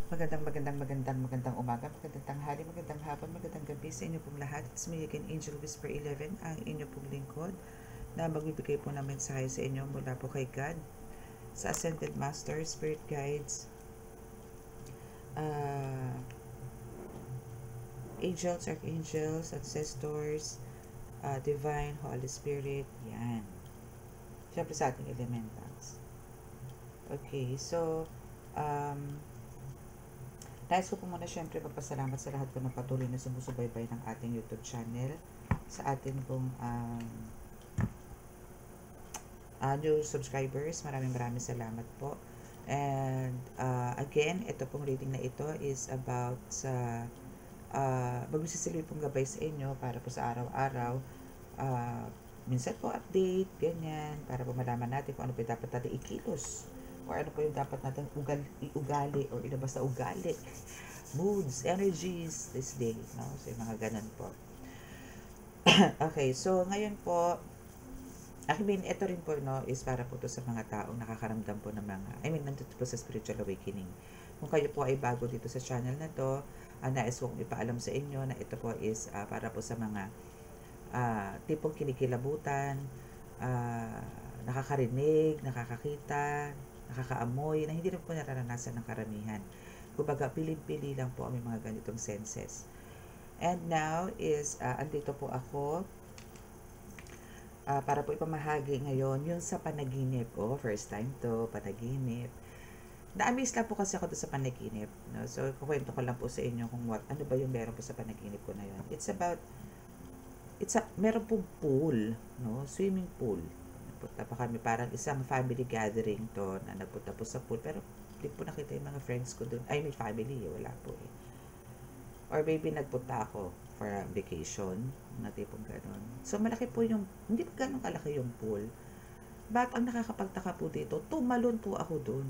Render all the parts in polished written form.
Magandang umaga, magandang tanghali, magandang hapon, magandang gabi sa inyo pong lahat. It's me again, Angel Whisper 11, ang inyo pong lingkod na magbibigay po ng mensahe sa inyo mula po kay God, sa Ascended Master, Spirit Guides, uh, Angels, Archangels, Ancestors, Divine, Holy Spirit, yan. Siyempre sa ating elementals. Okay, so, nais ko po muna syempre magpasalamat sa lahat po ng patuloy na sumusubaybay ng ating YouTube channel, sa atin pong new subscribers. Maraming salamat po. And again, ito pong reading na ito is about sa magsisilbi pong gabay sa inyo para po sa araw-araw. Minsan po update, ganyan, para po malaman natin kung ano po dapat natin ikilos or ano po yung dapat natin iugali or ilabas sa ugali, moods, energies this day, no? So yung mga ganun po. Okay, so ngayon po, ito rin po, no, is para po to sa mga taong nakakaramdam po ng mga, nandito po sa spiritual awakening. Kung kayo po ay bago dito sa channel na to, nais kong ipaalam sa inyo na ito po is para po sa mga tipong kinikilabutan, nakakarinig, nakakakita, nakakaamoy, na hindi rin po nararanasan ng karamihan. Kumbaga, pili-pili lang po ang mga ganitong senses. And now is, andito po ako para po ipamahagi ngayon yung sa panaginip. First time to, panaginip. Na-amaze lang po kasi ako doon sa panaginip. No? So, kukwento ko lang po sa inyo kung ano ba yung meron po sa panaginip ko na yun. Meron pong pool, no? Swimming pool. Nagpunta pa kami, parang isang family gathering to na nagpunta po sa pool. Pero hindi po nakita yung mga friends ko doon. May family, wala po eh. Or maybe nagpunta ako for a vacation, na tipong gano'n. So, malaki po yung, hindi pa gano'n kalaki yung pool. But ang nakakapagtaka po dito, tumalon po ako doon.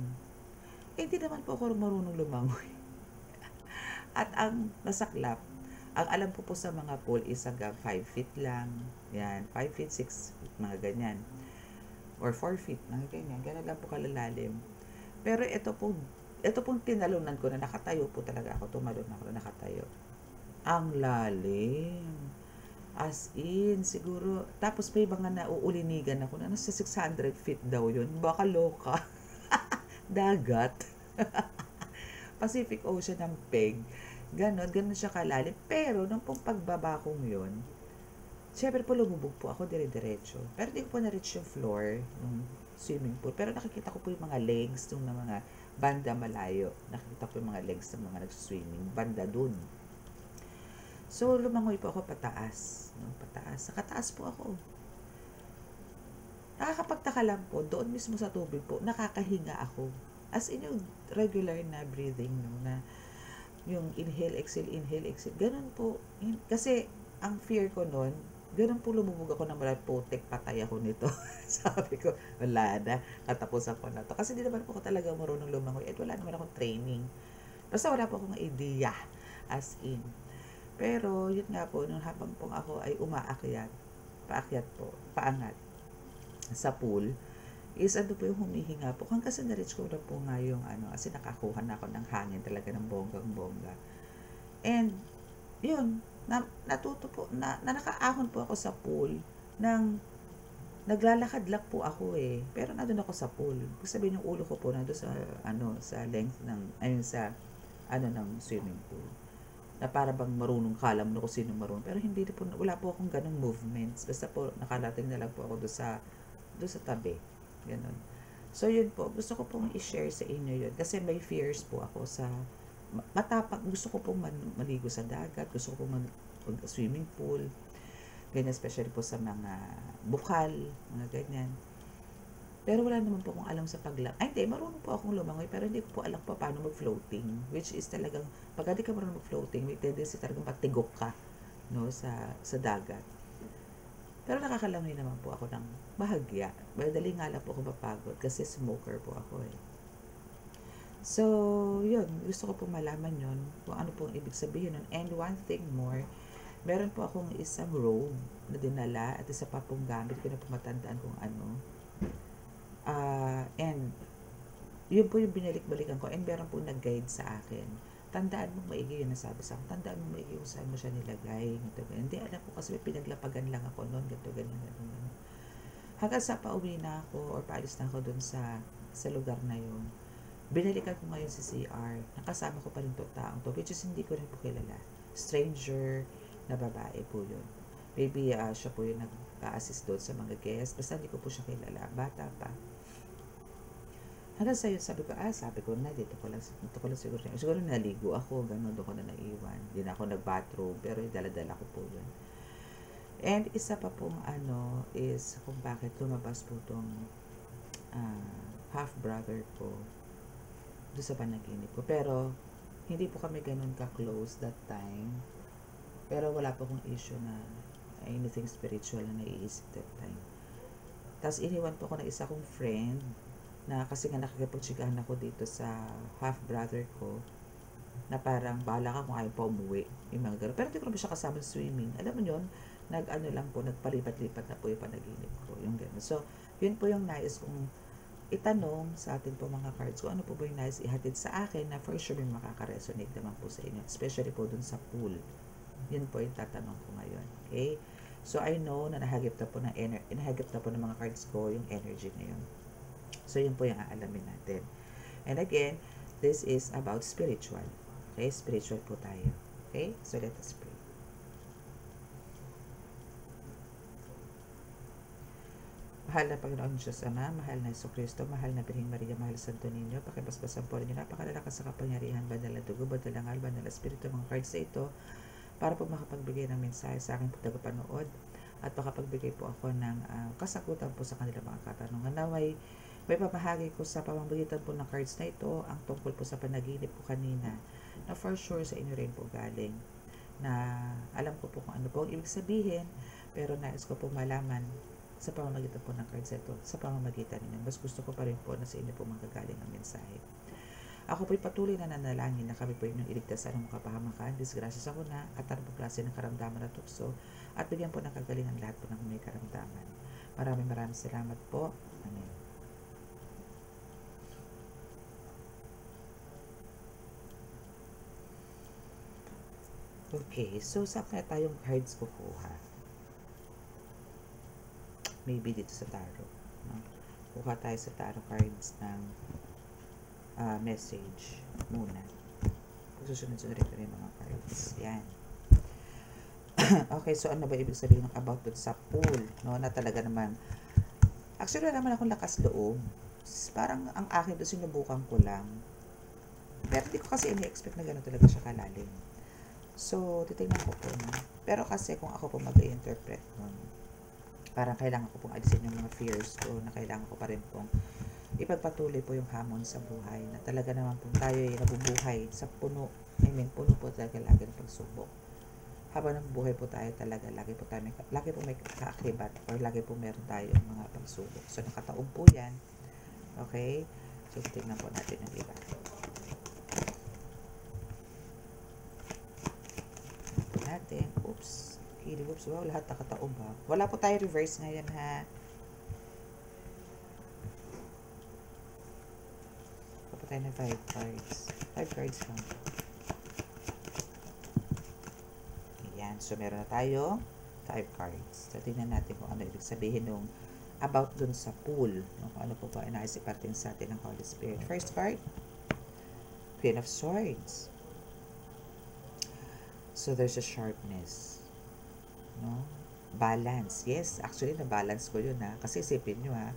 Hindi naman po ako marunong lumangoy. At ang nasaklap, ang alam ko po sa mga pool is hanggang 5 feet lang. Yan, 5 feet, 6 feet, mga ganyan. Or 4 feet, mga ganyan. Ganun lang po kalalalim. Pero ito pong tinalunan ko na nakatayo po talaga ako. Tumalon ako na nakatayo. Ang lalim. As in, siguro. Tapos may mga nauulinigan ako na nasa 600 feet daw yun. Baka loka. Dagat. Pacific Ocean ang peg. Ganon siya kalalim. Pero, nung pong pagbaba kong yun, syempre po lumubog po ako dire-diretso. Pero di ko po na-reach yung floor ng swimming pool. Pero nakikita ko po yung mga legs ng mga banda malayo. Nakikita ko yung mga legs ng mga nag-swimming. Banda dun. So, lumangoy po ako pataas. No? Pataas. Nakataas po ako. Nakakapagtaka lang po, doon mismo sa tubig po, nakakahinga ako. As in yung regular na breathing, no? Na yung inhale, exhale, ganun po. Kasi, ang fear ko nun, ganun po lumubog ako ng malat, putik, patay ako nito. Sabi ko, wala na, katapusan ko na to. Kasi di naman po ako talaga marunong lumangoy at wala naman akong training. Basta wala po akong idea, as in. Pero, yun nga po, nung habang po ako ay paakyat po, paangat, sa pool, is ano po yung humihinga po. Hanggang sa na-reach ko na po nga yung kasi nakakuha na ako ng hangin talaga ng bonggang-bongga. And, yun, natuto po, na nakaahon po ako sa pool ng naglalakad lang po ako eh. Pero nandun ako sa pool. Ibig sabihin yung ulo ko po nandun sa, sa length ng, ng swimming pool. Na para bang marunong, kalam na kung sino marunong. Pero hindi po, wala po akong ganong movements. Basta po, nakalating na lang po ako doon sa tabi. Ganon. So, yun po. Gusto ko pong i-share sa inyo yun. Kasi may fears po ako sa matapang. Gusto ko pong maligo sa dagat. Gusto ko pong mag-swimming pool. Ganyan, especially po sa mga bukal. Mga ganyan. Pero wala naman po akong alam sa hindi, marunong po akong lumangoy, pero hindi ko po alam pa paano mag-floating. Which is talagang, pag hindi ka marunong mag-floating, may tendency talagang patigok ka, no, sa dagat. Pero nakakalangoy naman po ako ng bahagya. Madali nga lang po ako mapagod kasi smoker po ako eh. So, yun. Gusto ko po malaman yun kung ano pong ibig sabihin nun. And one thing more, meron po akong isang robe na dinala at isa pa pong gamit ko na po matandaan kung ano. And yun po yung binalik-balikan ko, and meron po nag-guide sa akin. Tandaan mo maigi yung nasabi sa akin. Tandaan mo maigi kung saan mo siya nilagay. Ganito, ganito. Hindi, alam ko kasi may pinaglapagan lang ako noon. Ganito, ganito, ganito. Hanggang sa pauwi na ako or paalis na ako dun sa lugar na yun, binalikan ko ngayon si CR. Nakasama ko pa rin to taong to, which is hindi ko rin po kilala. Stranger na babae po yun. Maybe siya po yung nag-assist doon sa mga guests. Basta hindi ko po siya kilala. Bata pa. Hanggang sa yun, sabi ko na, dito ko lang siguro. Siguro naligo ako, gano'n, doon ko na naiwan. Hindi na ako nag-bathroom, pero dala-dala ko po yun. And isa pa pong is kung bakit lumabas po itong half-brother ko doon sa panaginip ko. Pero, hindi po kami ganun ka-close that time. Pero wala po akong issue na anything spiritual na naiisip that time. Tapos iniwan po ako ng isa kong friend na kasi nga nakikipagsigahan ako dito sa half-brother ko na parang bahala ka kung ayaw pa umuwi. Yung mga gano'n. Pero hindi ko naman siya kasama sa swimming. Alam mo yun, lang po, nagpalipat-lipat na po yung panaginip ko. Yung gano'n. So, yun po yung nais kong itanong sa atin po mga cards ko. Ano po ba yung nais ihatid sa akin na for sure may makaka-resonate naman po sa inyo. Especially po dun sa pool. Yun po yung tatanong ko ngayon. Okay? So, I know na nahagip na po ng mga cards ko yung energy na yun. So, yun po yung aalamin natin. And again, this is about spiritual. Okay? Spiritual po tayo. Okay? So, let us pray. Mahal na Panginoon Diyos Ama, mahal na Yesu Kristo, mahal na Birheng Maria, mahal na Santo Niño, pakibasbasan po rin nyo, napakalalakas sa kapangyarihan, banal na dugo, banal na ngal, banal na espiritu, mga cards na ito, para po makapagbigay ng mensahe sa aking tagapanood, at makapagbigay po ako ng kasagutan po sa kanilang mga katanungan. Naway, may pamahagi ko sa pamamagitan po ng cards na ito, ang tungkol po sa panaginip po kanina, na for sure sa inyo rin po galing, na alam ko po kung ano po ang ibig sabihin, pero nais ko po malaman sa pamamagitan po ng cards ito, sa pamamagitan ninyo. Mas gusto ko pa rin po na sa inyo po manggagaling ang mensahe. Ako po'y patuloy na nanalangin na kami po inyong iligtas sa anong kapahamakan, disgrasya sa kuna, at anong klase ng karamdaman na tukso, at bigyan po ng kagalingan lahat po ng may karamdaman. Maraming salamat po. Amen. Okay, so saan kaya tayong cards kukuha? Maybe dito sa tarot. No? Kuha tayo sa tarot cards ng message muna. Susunod-sunod rin yung mga cards. Yan. Okay, so ano ba ibig sabihin ng about dun sa pool? No? Na talaga naman, actually wala naman akong lakas loob. Parang ang akin doon sinubukan ko lang. Pero di ko kasi ini-expect na gano'n talaga siya kalalim. So, titignan ko po. No? Pero kasi kung ako po mag-i-interpret nun, parang kailangan ko pong alisin yung mga fears ko, na kailangan ko pa rin pong ipagpatuloy po yung hamon sa buhay, na talaga naman po tayo ay nabubuhay sa puno. Puno po talaga lagi ng pagsubok. Habang nabubuhay po tayo talaga, lagi po may kaakibat, or lagi po meron tayong mga pagsubok. So, nakataon po yan. Okay? So, tignan po natin yung iba. Natin. Oops. Oops. Wow, lahat nakataob ha. Wala po tayo reverse ngayon ha. Wala po tayo na 5 cards. 5 cards lang. Ayan. So, meron na tayo 5 cards. So, tingnan natin kung ano ibig sabihin nung about dun sa pool. No? Kung ano po ba inaisipatin sa atin ng Holy Spirit. First card. Queen of Swords. So, there's a sharpness. No? Balance. Yes, actually, na-balance ko yun ha. Kasi isipin nyo ha,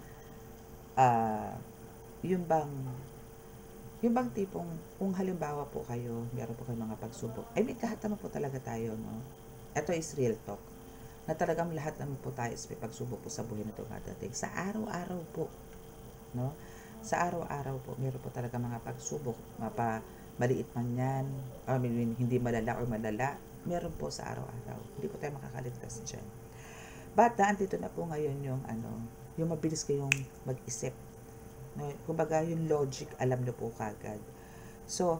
yung bang tipong, kung halimbawa po kayo, meron po kayong mga pagsubok. Lahat naman po talaga tayo, no? Ito is real talk. Na talagang lahat naman po tayo is may pagsubok po sa buhay na dumadating. Sa araw-araw po, no? Sa araw-araw po, meron po talaga mga pagsubok. Maliit man yan, hindi malala or malala, meron po sa araw-araw. Hindi po tayo makakaligtas dyan. But, andito na po ngayon yung mabilis kayong mag-isip. No? Kumbaga, yung logic, alam nyo po kagad. So,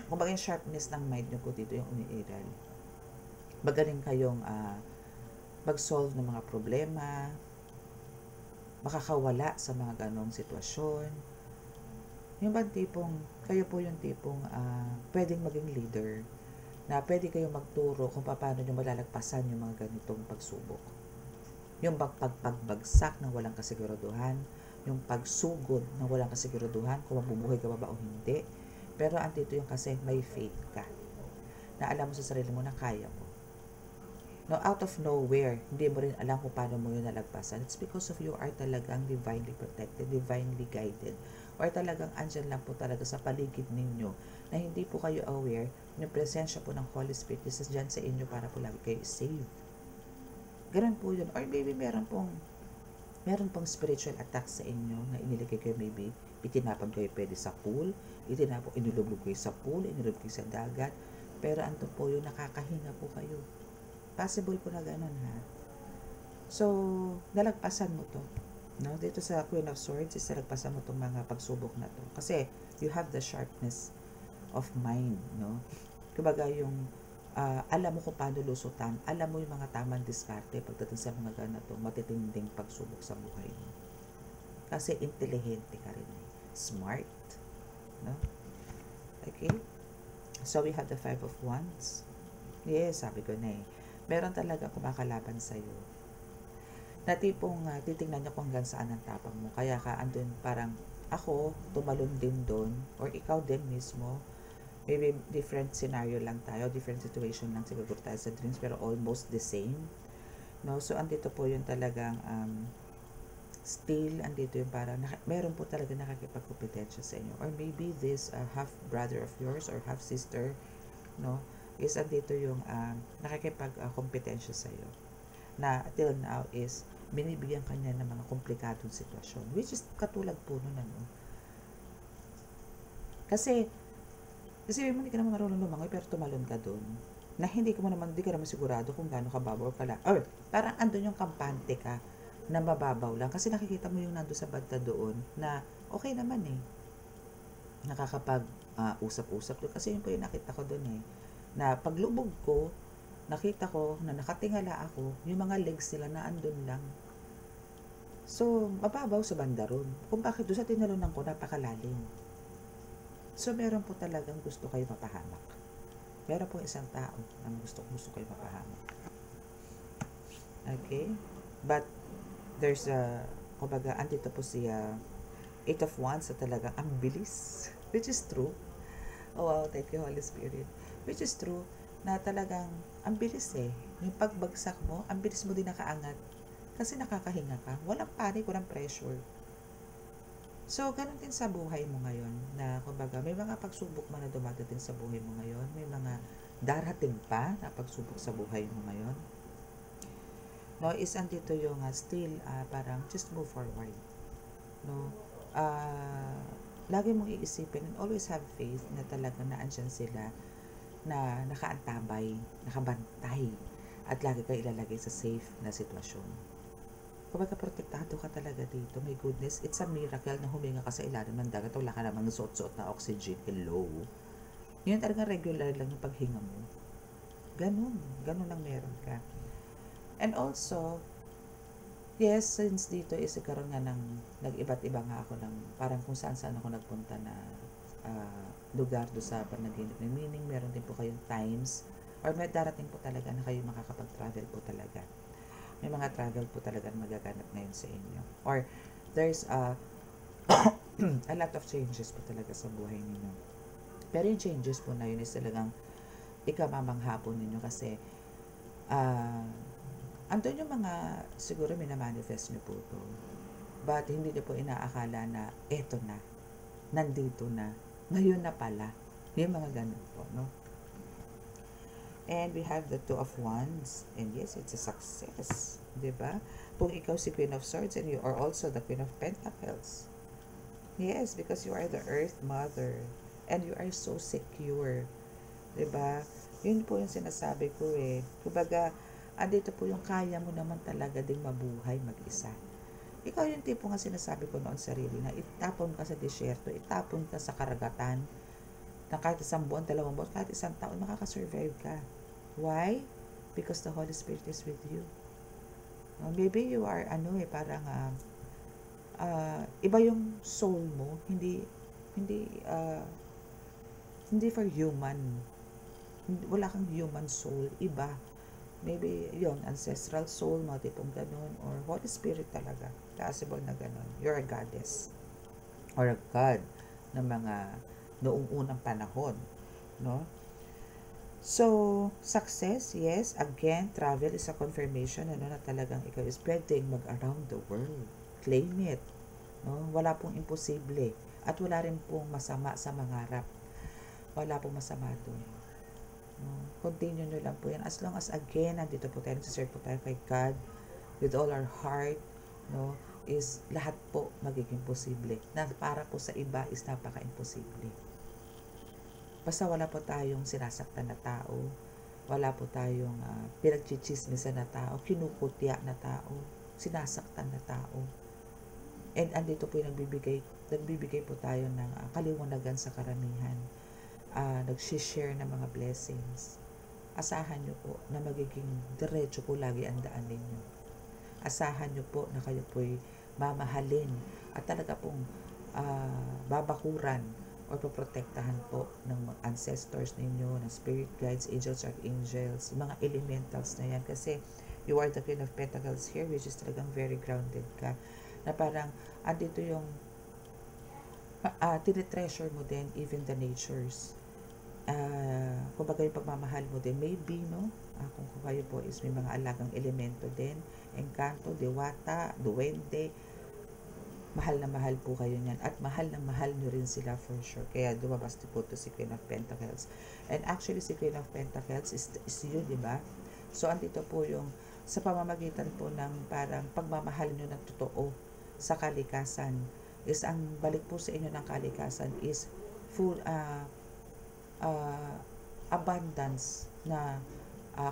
kumbaga yung sharpness ng mind nyo po dito yung umiiral. Magaling kayong mag-solve ng mga problema, makakawala sa mga ganong sitwasyon, Yung bang tipong, kayo po yung tipong pwedeng maging leader, na pwede kayong magturo kung paano nyo malalagpasan yung mga ganitong pagsubok. Yung pagbagsak ng walang kasiguraduhan, yung pagsugod ng walang kasiguraduhan, kung mabubuhay ka ba o hindi. Pero andito yung kasi may faith ka, na alam mo sa sarili mo na kaya mo. No, out of nowhere, hindi mo rin alam kung paano mo yun nalagpasan. It's because of you are talagang divinely protected, divinely guided, or talagang andyan lang po talaga sa paligid ninyo na hindi po kayo aware yung presensya po ng Holy Spirit is dyan sa inyo para po lagi kayo save. Ganun po yun. Or maybe meron pong spiritual attack sa inyo na iniligay kayo, maybe itinapon kayo pwede sa pool, inilubog kayo sa pool, inilubog kayo sa dagat, pero anto po yung nakakahinga po kayo. Possible po na ganun, ha? So, nalagpasan mo to. No? Dito sa Queen of Swords, nalagpasan mo tong mga pagsubok na to. Kasi, you have the sharpness of mind, no? Kumbaga yung, alam mo kung paano lusutan, alam mo yung mga tamang diskarte pagdating sa mga ganito, matitinding pagsubok sa buhay mo. Kasi, intelihente ka rin. Smart. No? Okay? So, we have the Five of Wands. Yes, sabi ko na eh. Meron talaga kumakalaban sa'yo. Na tipong titingnan niya kung hanggang saan ang tapang mo. Kaya ka andun parang ako, tumalon din doon. Or ikaw din mismo. Maybe different scenario lang tayo. Different situation lang siguro tayo sa dreams. Pero almost the same. No? So, andito po yung talagang still, andito yung parang meron po talaga nakakipagkompetensya sa inyo. Or maybe this half brother of yours or half sister, no? Is andito yung nakikipag-kompetensya sa'yo. Na till now is binibigyan kanya ng mga komplikadong sitwasyon. Which is katulad po nun, ano. Kasi hindi ka naman marunong lumangoy pero tumalon ka dun. Na hindi ka naman sigurado kung gaano kababaw ka lang. Or parang andun yung kampante ka na mababaw lang. Kasi nakikita mo yung nando sa banda doon na okay naman eh. Nakakapag-usap-usap doon. Kasi yun po yung nakita ko doon eh. Na paglubog ko, nakita ko na nakatingala ako, yung mga legs nila na andun lang. So, mababaw sa banda ron. Kung bakit doon sa tinalunan ko, napakalalim. So, meron po talagang gusto kayo mapahamak. Meron po isang tao na gusto kayo mapahamak. Okay? But, there's kumbaga, andito po siya, Eight of Wands na talagang ang bilis. Which is true. Oh wow, thank you Holy Spirit. Which is true, na talagang ang bilis eh. Yung pagbagsak mo, ang bilis mo din nakaangat. Kasi nakakahinga ka. Walang panic, walang pressure. So, ganun din sa buhay mo ngayon. Na, kumbaga, may mga pagsubok man na dumadating sa buhay mo ngayon. May mga darating pa na pagsubok sa buhay mo ngayon. No, is andito yung still, parang just move forward. No, lagi mong iisipin and always have faith na talaga naandyan sila na nakaantabay, nakabantay, at lagi ka ilalagay sa safe na sitwasyon. Kapag protektado ka talaga dito, my goodness, it's a miracle na huminga ka sa ilalim ng dagat, wala ka namang suot-suot na oxygen, hello. Yun talaga regular lang yung paghinga mo. Ganun ang meron ka. And also, yes, since dito is karon nga ng nag-iba't-iba nga ako ng parang kung saan-saan ako nagpunta na lugar do sa panaginip. Meaning, meron din po kayong times or may darating po talaga na kayo makakapag-travel po talaga. May mga travel po talaga na magaganap ngayon sa inyo. Or there's a lot of changes po talaga sa buhay ninyo. Pero yung changes po na yun is talagang ikamamangha po ninyo kasi andun yung mga siguro minamanifest nyo po to. But hindi nyo po inaakala na eto na, nandito na, ngayon na pala. Yung mga ganun po, no? And we have the Two of Wands. And yes, it's a success. Diba? Kung ikaw si Queen of Swords and you are also the Queen of Pentacles. Yes, because you are the Earth Mother. And you are so secure. Diba? Yun po yung sinasabi ko eh. Kumbaga, andito po yung kaya mo naman talaga ding mabuhay mag-isa. Ikaw yung tipo nga sinasabi ko noon sarili na itapon ka sa disyerto, itapon ka sa karagatan, na kahit 1 buwan, 2 buwan, kahit 1 taon, makakasurvive ka. Why? Because the Holy Spirit is with you. Maybe you are, parang, iba yung soul mo, hindi hindi, hindi for human. Wala kang human soul, iba. Maybe yon ancestral soul, mga tipong ganun, or Holy Spirit talaga. Possible na ganun. You're a goddess or a god ng mga noong unang panahon, no? So, success, yes. Again, travel is a confirmation na talagang ikaw is pwedeng mag-around the world. Claim it. No? Wala pong imposible. At wala rin pong masama sa mangarap. Wala pong masama doon. No? Continue nyo lang po yan. As long as, again, nandito po tayo, nagsiserve po tayo kay God with all our heart, no? Is lahat po magiging posible. Na para po sa iba is napaka-imposible. Basta wala po tayong sinasaktan na tao, wala po tayong pinagchichismisan na tao, kinukutya na tao, sinasaktan na tao. And andito po yung nagbibigay po tayo ng kaliwanagan sa karamihan. Nag-share ng mga blessings. Asahan nyo po na magiging diretso po lagi ang daan ninyo. Asahan nyo po na kayo po'y mamahalin at talaga pong babakuran or poprotektahan po ng ancestors ninyo, ng spirit guides, angels, archangels, mga elementals na yan. Kasi you are the Queen of Pentacles here, which is talagang very grounded ka. Na parang, andito yung tinitreasure mo din even the natures. Kumbaga yung pagmamahal mo din, maybe, no? Kung kayo po is may mga alagang elemento din, engkanto, dewata, duwende, mahal na mahal po kayo niyan at mahal na mahal nyo rin sila for sure. Kaya lumabas po to si Queen of Pentacles. And actually si Queen of Pentacles is you, di ba? So andito po yung sa pamamagitan po ng parang pagmamahal nyo ng totoo sa kalikasan is ang balik po sa inyo ng kalikasan is full abundance na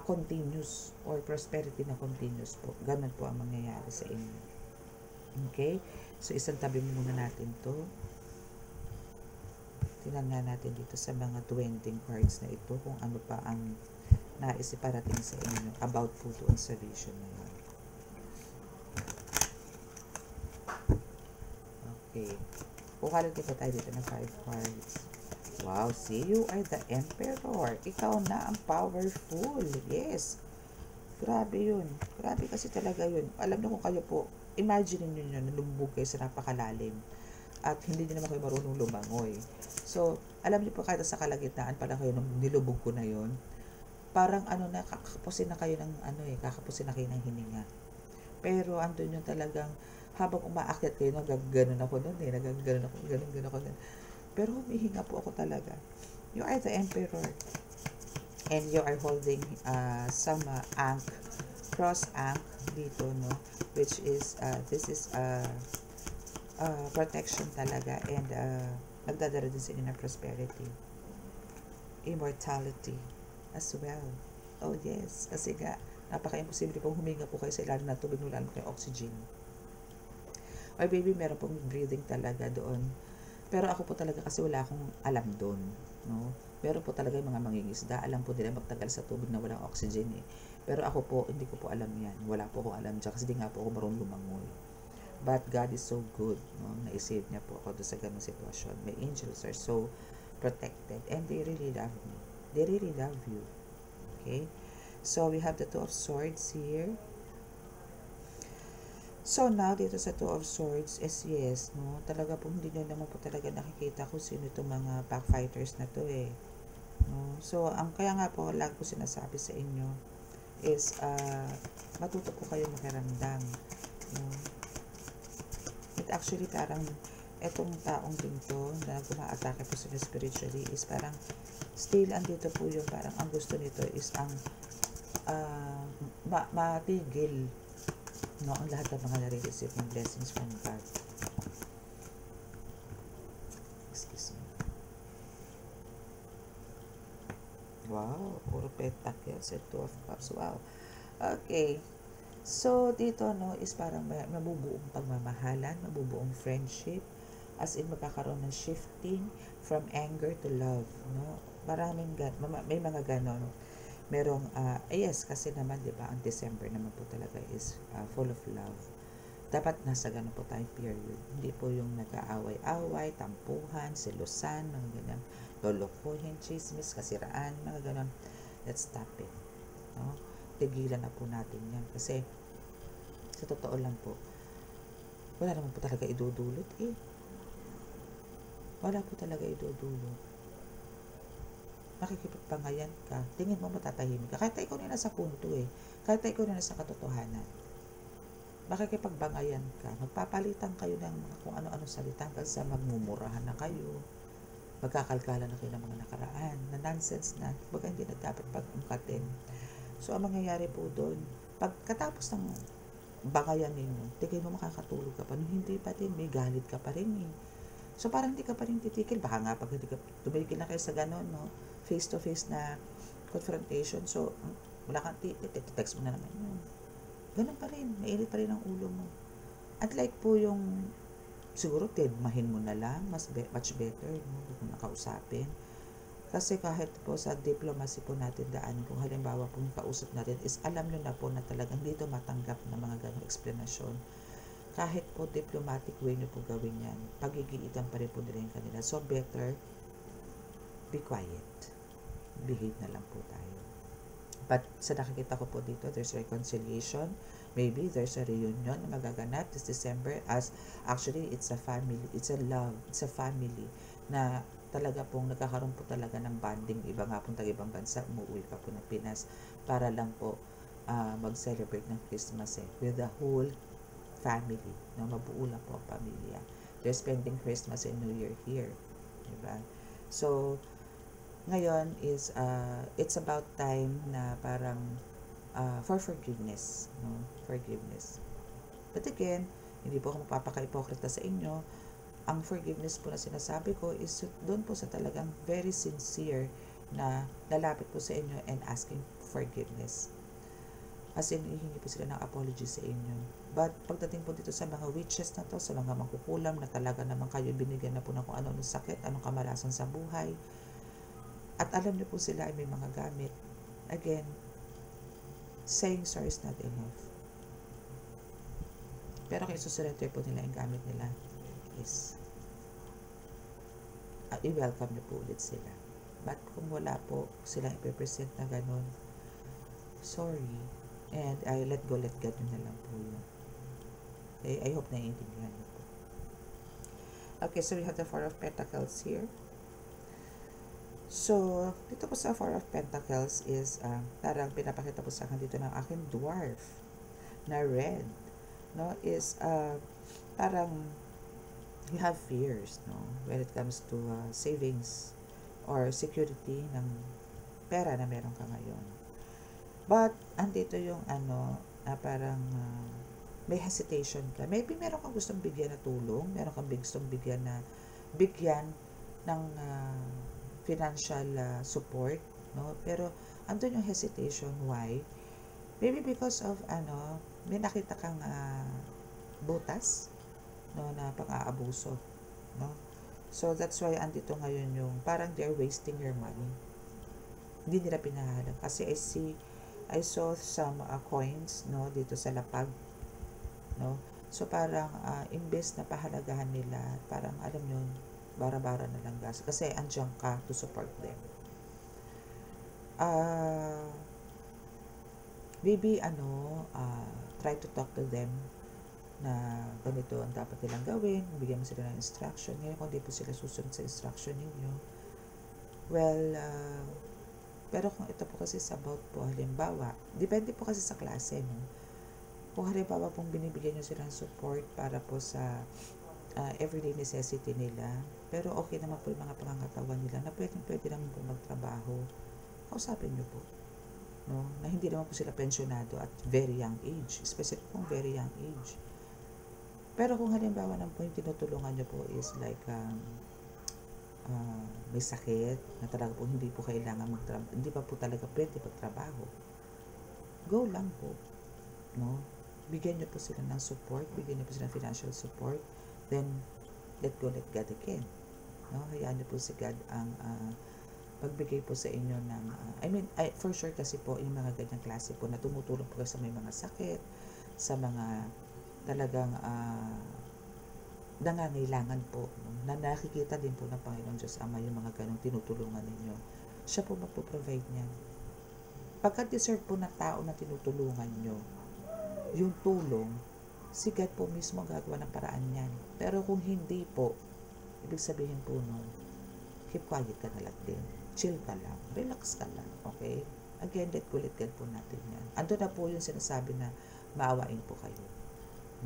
continuous or prosperity na continuous po. Ganun po ang mangyayari sa inyo. Okay? So, isang tabi muna natin to. Tingnan nga natin dito sa mga duwending cards na ito kung ano pa ang naisiparating sa inyo about po doon sa vision na yun. Okay. Kukalat pa tayo dito ng 5 cards. Wow, see, you are the Emperor. Ikaw na ang powerful. Yes. Grabe yun. Grabe kasi talaga yun. Alam niyo kung kayo po, imagine niyo yun, nalubog kayo sa napakalalim. At hindi niyo naman kayo marunong lumangoy. So, alam niyo po kahit sa kalagitnaan pala kayo nung nilubog ko na yun, parang kakapusin na kayo ng kakapusin na kayo ng hininga. Pero andun yung talagang, habang umaakyat kayo, nagaganon ako nun nagaganon ako nun. Pero humihinga po ako talaga. You are the Emperor. And you are holding some cross ankh dito, no? Which is, this is protection talaga and nagdadala din sa inyo ng prosperity. Immortality as well. Oh yes, kasi nga, napaka-imposible pong huminga po kayo sa ilalim ng tubig, wala kayo oxygen. Or maybe meron pong breathing talaga doon. Pero ako po talaga kasi wala akong alam doon, no? Meron po talaga yung mga mangingisda, alam po nila magtagal sa tubig na walang oxygen eh. Pero ako po, hindi ko po alam yan. Wala po akong alam dyan kasi di nga po ako marunong lumangoy. But God is so good, no? Na-save niya po ako doon sa ganung sitwasyon. My angels are so protected and they really love me. They really love you. Okay? So, we have the Two of Swords here. So, now, dito sa Two of Swords is yes, no? Talaga po, hindi nyo naman po talaga nakikita kung sino itong mga backfighters na to eh. No? So, kaya nga po, lagi ko sinasabi sa inyo is, matuto po kayo makiramdam. No? It actually, parang, etong taong din to, na guma-atake po sila spiritually, is parang, still, andito po yung parang, ang gusto nito is, ang, matigil, no, ang lahat ng mga nare-receive ng blessings from God. Excuse me. Wow, puro pentacles and Two of Cups. Wow. Okay. So, dito, no, is parang mabubuong pagmamahalan, mabubuong friendship, as in magkakaroon ng shifting from anger to love, no? May mga ganon. Merong, yes, kasi naman, di ba, ang December naman po talaga is full of love. dapat nasa ganun po tayong period. Hindi po yung nag-aaway-away, tampuhan, selusan, mga ganyan, lolokohin, chismis, kasiraan, mga ganun. Let's stop it. No? Tigilan na po natin yan. Kasi, sa totoo lang po, wala naman po talaga idudulot eh. Wala po talaga idudulot. Makikipagpangayan ka, tingin mo matatahimik ka. Kahit ikaw na nasa punto eh. Kahit ikaw na nasa katotohanan. Makikipagbangayan ka. Magpapalitan kayo ng mga kung ano-ano salita hanggang sa magmumurahan na kayo. Magkakalkala na kayo ng mga nakaraan na nonsense na. Baga hindi na dapat pag-ungkatin. So, ang mangyayari po doon, pagkatapos ng bangayan ninyo, tigay mo makakatulog ka pa. Nung hindi pa din, may galit ka pa rin eh. So, parang hindi ka pa rin titikil. Baka nga pag hindi ka tumigil na kayo sa ganon, no? Face-to-face na confrontation. So, wala kang text mo na naman yun. Ganun pa rin. Mainit pa rin ang ulo mo. Unlike po yung siguro mahin mo na lang. Much better, no? Kung nakausapin. Kasi kahit po sa diplomacy po natin daan, kung halimbawa po yung kausap natin is alam nyo na po na talagang dito matanggap na mga ganong explanation. Kahit po diplomatic way nyo po gawin yan, pagigiitan pa rin po nila yung kanila. So better, be quiet. Behave na lang po tayo. But sa nakikita ko po dito, there's reconciliation. Maybe there's a reunion na magaganap this December as actually it's a family, it's a love, it's a family na talaga pong nagkakaroon po talaga ng bonding. Iba nga pong taga-ibang bansa, umuwi pa po ng Pinas para lang po mag-celebrate ng Christmas with the whole family. No? Mabuo lang po ang pamilya. They're spending Christmas and New Year here. Diba? So, ngayon is, it's about time na parang for forgiveness. No? Forgiveness. But again, hindi po ako magpapaka-ipokrita sa inyo. Ang forgiveness po na sinasabi ko is doon po sa talagang very sincere na lalapit po sa inyo and asking forgiveness. As in, hihingi po sila ng apology sa inyo. But pagdating po dito sa mga witches na to, sa mga mangkukulam na talaga naman kayo binigyan na po ng kung ano-anong sakit, anong kamalasan sa buhay, at alam niyo po sila ay may mga gamit, again, saying sorry is not enough. Pero kung isusurrender po nila yung gamit nila, is i-welcome niyo po ulit sila. But kung wala po silang i-present na ganun, sorry, and I let go, let God na lang po yun. I hope naiintindihan niyo po. Okay, so we have the Four of Pentacles here. So, dito po sa Four of Pentacles is parang pinapakita po sa akin dito ng aking dwarf na red, no, is parang you have fears, no, when it comes to savings or security ng pera na meron ka ngayon. But andito yung parang may hesitation ka. Maybe meron kang gustong bigyan na tulong, meron kang gustong bigyan ng financial support, no, pero andun yung hesitation. Why? Maybe because of may nakita kang butas, no, na pang-aabuso, no? So that's why andito ngayon yung parang they're wasting your money. Hindi nila pinahahalap kasi I saw some coins, no, dito sa lapag, no. So parang imbes na pahalagahan nila, parang alam nyo, bara-bara na lang gas kasi andiyan ka to support them. Maybe try to talk to them na ganito ang dapat nilang gawin, bigyan mo sila ng instruction. Ngayon, kung di po sila susunod sa instruction ninyo, well, pero kung ito po kasi sa about po, halimbawa, depende po kasi sa klase, no? Kung halimbawa pong binibigyan nyo silang support para po sa everyday necessity nila, pero okay naman po yung mga pangangatawan nila na pwede naman po magtrabaho, kausapin nyo po, no? Na hindi naman po sila pensionado at very young age, especially kung very young age. Pero kung halimbawa naman po yung tinutulungan nyo po is like may sakit na talaga po hindi po kailangan hindi pa po talaga pwede magtrabaho, go lang po, no? Bigyan nyo po sila ng support, bigyan nyo po sila ng financial support, then let go, let God again, no? Hayaan nyo po si God ang pagbigay po sa inyo ng for sure kasi po yung mga ganyang klase po na tumutulong po sa may mga sakit, sa mga talagang nangangailangan po, no? Na nakikita din po ng Panginoon Diyos Ama yung mga ganong tinutulungan ninyo. Siya po magpo-provide niyan. Pagka-deserve po ng tao na tinutulungan nyo, yung tulong, si God po mismo gagawa ng paraan niyan. Pero kung hindi po, ibig sabihin po nun, keep quiet ka na lang din. Chill ka lang. Relax ka lang. Okay? Again, let go, let God po natin yan. Ando na po yung sinasabi na maawain po kayo.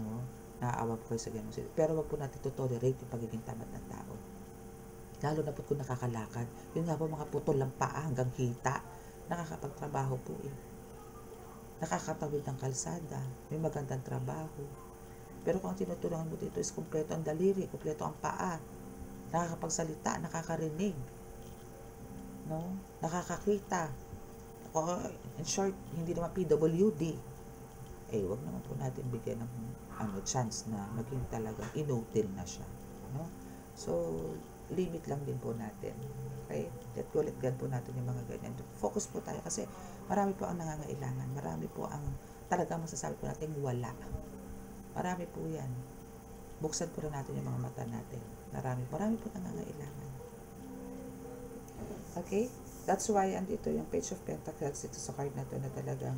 No? Naaawa po kayo sa ganun. Pero wag po natin to tolerate yung pagiging tamad ng tao. Lalo na po kung nakakalakad. Yun nga po mga putol ng paa hanggang hita. Nakakapagtrabaho po eh. Nakakatawid ng kalsada. May magandang trabaho. Pero kung ang tinutulungan mo dito is kumpleto ang daliri, kumpleto ang paa, nakakapagsalita, nakakarinig, no? Nakakakita. In short, hindi naman PWD. Wag naman po natin bigyan ng chance na maging talagang inutil na siya, no? So, limit lang din po natin. Okay? Let go, let God po natin yung mga ganyan. Focus po tayo kasi marami po ang nangangailangan. Marami po ang talagang masasabi po natin wala. Marami po yan. Buksan po rin natin yung mga mata natin. Marami po nangangailangan. Okay? That's why andito yung Page of Pentacles dito sa card na to na talagang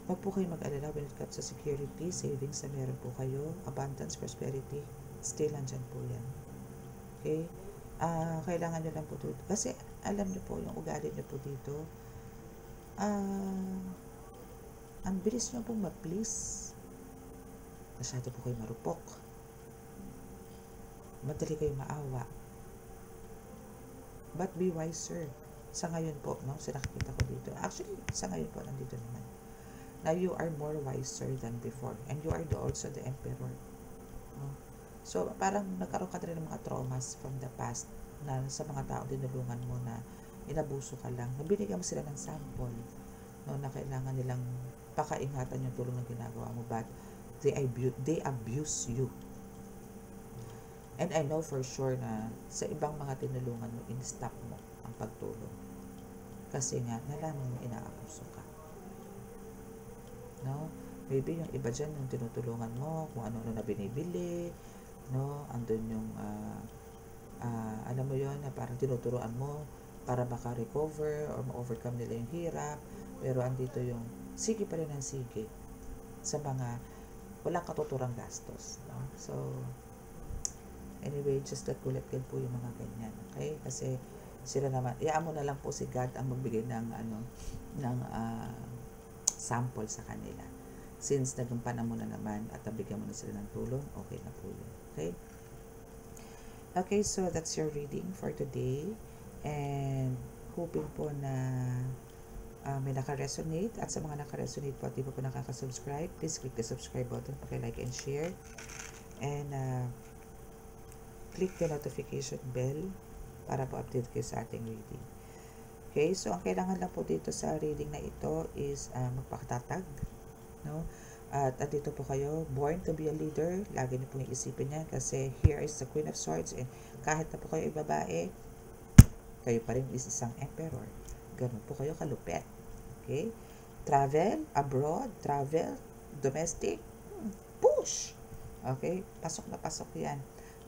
wag po kayo mag-alala when it comes sa security, savings na meron po kayo, abundance, prosperity, still andyan po yan. Okay? Kailangan nyo lang po dito. Kasi alam nyo po yung ugali nyo po dito. Ang bilis nyo pong ma-please. Masyado po kayo marupok. Madali kayo maawa. But be wiser. Sa ngayon po, no? So nakikita ko dito. Actually, sa ngayon po, nandito naman. Now, you are more wiser than before. And you are also the emperor. No? So, parang nagkaroon ka rin ng mga traumas from the past na sa mga tao dinulungan mo na inabuso ka lang. Nabinigyan mo sila ng sample, no, na kailangan nilang pakaingatan yung tulong na ginagawa mo. But they abuse you. And I know for sure na sa ibang mga tinulungan mo, in-stop mo ang pagtulong. Kasi nga, nalaman mo inaabuso ka. No? Maybe yung iba dyan, yung tinutulungan mo, kung ano-ano na binibili, no? Andun yung, alam mo yon na parang tinuturuan mo para maka-recover or ma-overcome nila yung hirap. Pero andito yung sige pa rin ang sige sa mga walang katuturang gastos. No? So, anyway, just let go, let God po yung mga ganyan. Okay? Kasi sila naman, iyaan mo na lang po si God ang magbigay ng sample sa kanila. Since nagampanan mo na naman at nabigyan mo na sila ng tulong, okay na po yun. Okay? Okay, so that's your reading for today. And hoping po na may naka-resonate. At sa mga naka-resonate po at di po nakaka-subscribe, please click the subscribe button, paki-like and share. And click the notification bell para po update kayo sa ating reading. Okay, so ang kailangan lang po dito sa reading na ito is magpakatatag, no? At dito po kayo, born to be a leader. Lagi niyo pong iisipin yan kasi here is the Queen of Swords and kahit na po kayo babae, kayo pa rin is isang emperor. Ganun po kayo kalupet. Okay? Travel, abroad, travel, domestic, push! Okay? Pasok na pasok yan.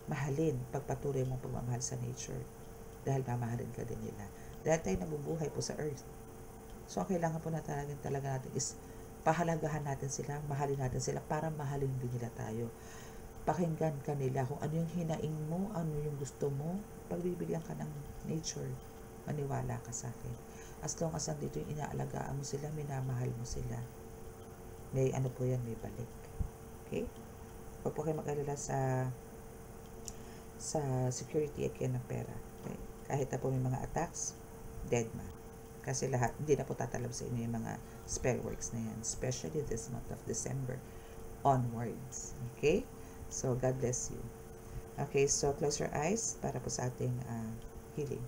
Mahalin, pagpatuloy mong pagmamahal sa nature. Dahil mamahalin ka din nila. Dahil tayo nabubuhay po sa earth. So, ang kailangan po na talaga natin is pahalagahan natin sila, mahalin natin sila para mahalin din nila tayo. Pakinggan ka nila kung ano yung hinaing mo, ano yung gusto mo, pagbibigyan ka ng nature. Maniwala ka sa akin. As long as nandito yung inaalagaan mo sila, minamahal mo sila. May ano po yan, may balik. Okay? Huwag po kayo mag-alala sa security again ng pera. Okay? Kahit na po may mga attacks, dead man. Kasi lahat, hindi na po tatalab sa inyo yung mga spell works na yan. Especially this month of December onwards. Okay? So, God bless you. Okay, so close your eyes para po sa ating healing.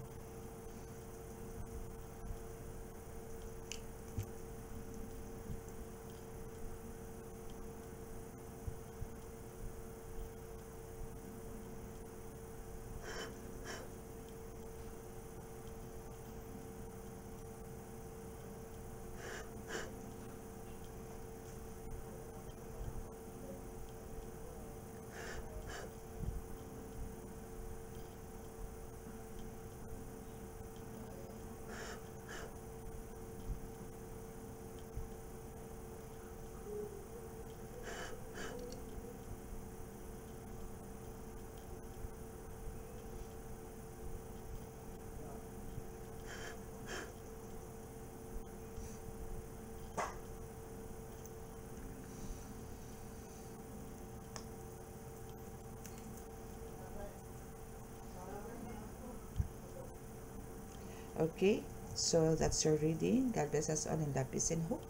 Okay? So, that's your reading. God bless us all in love, peace, and hope.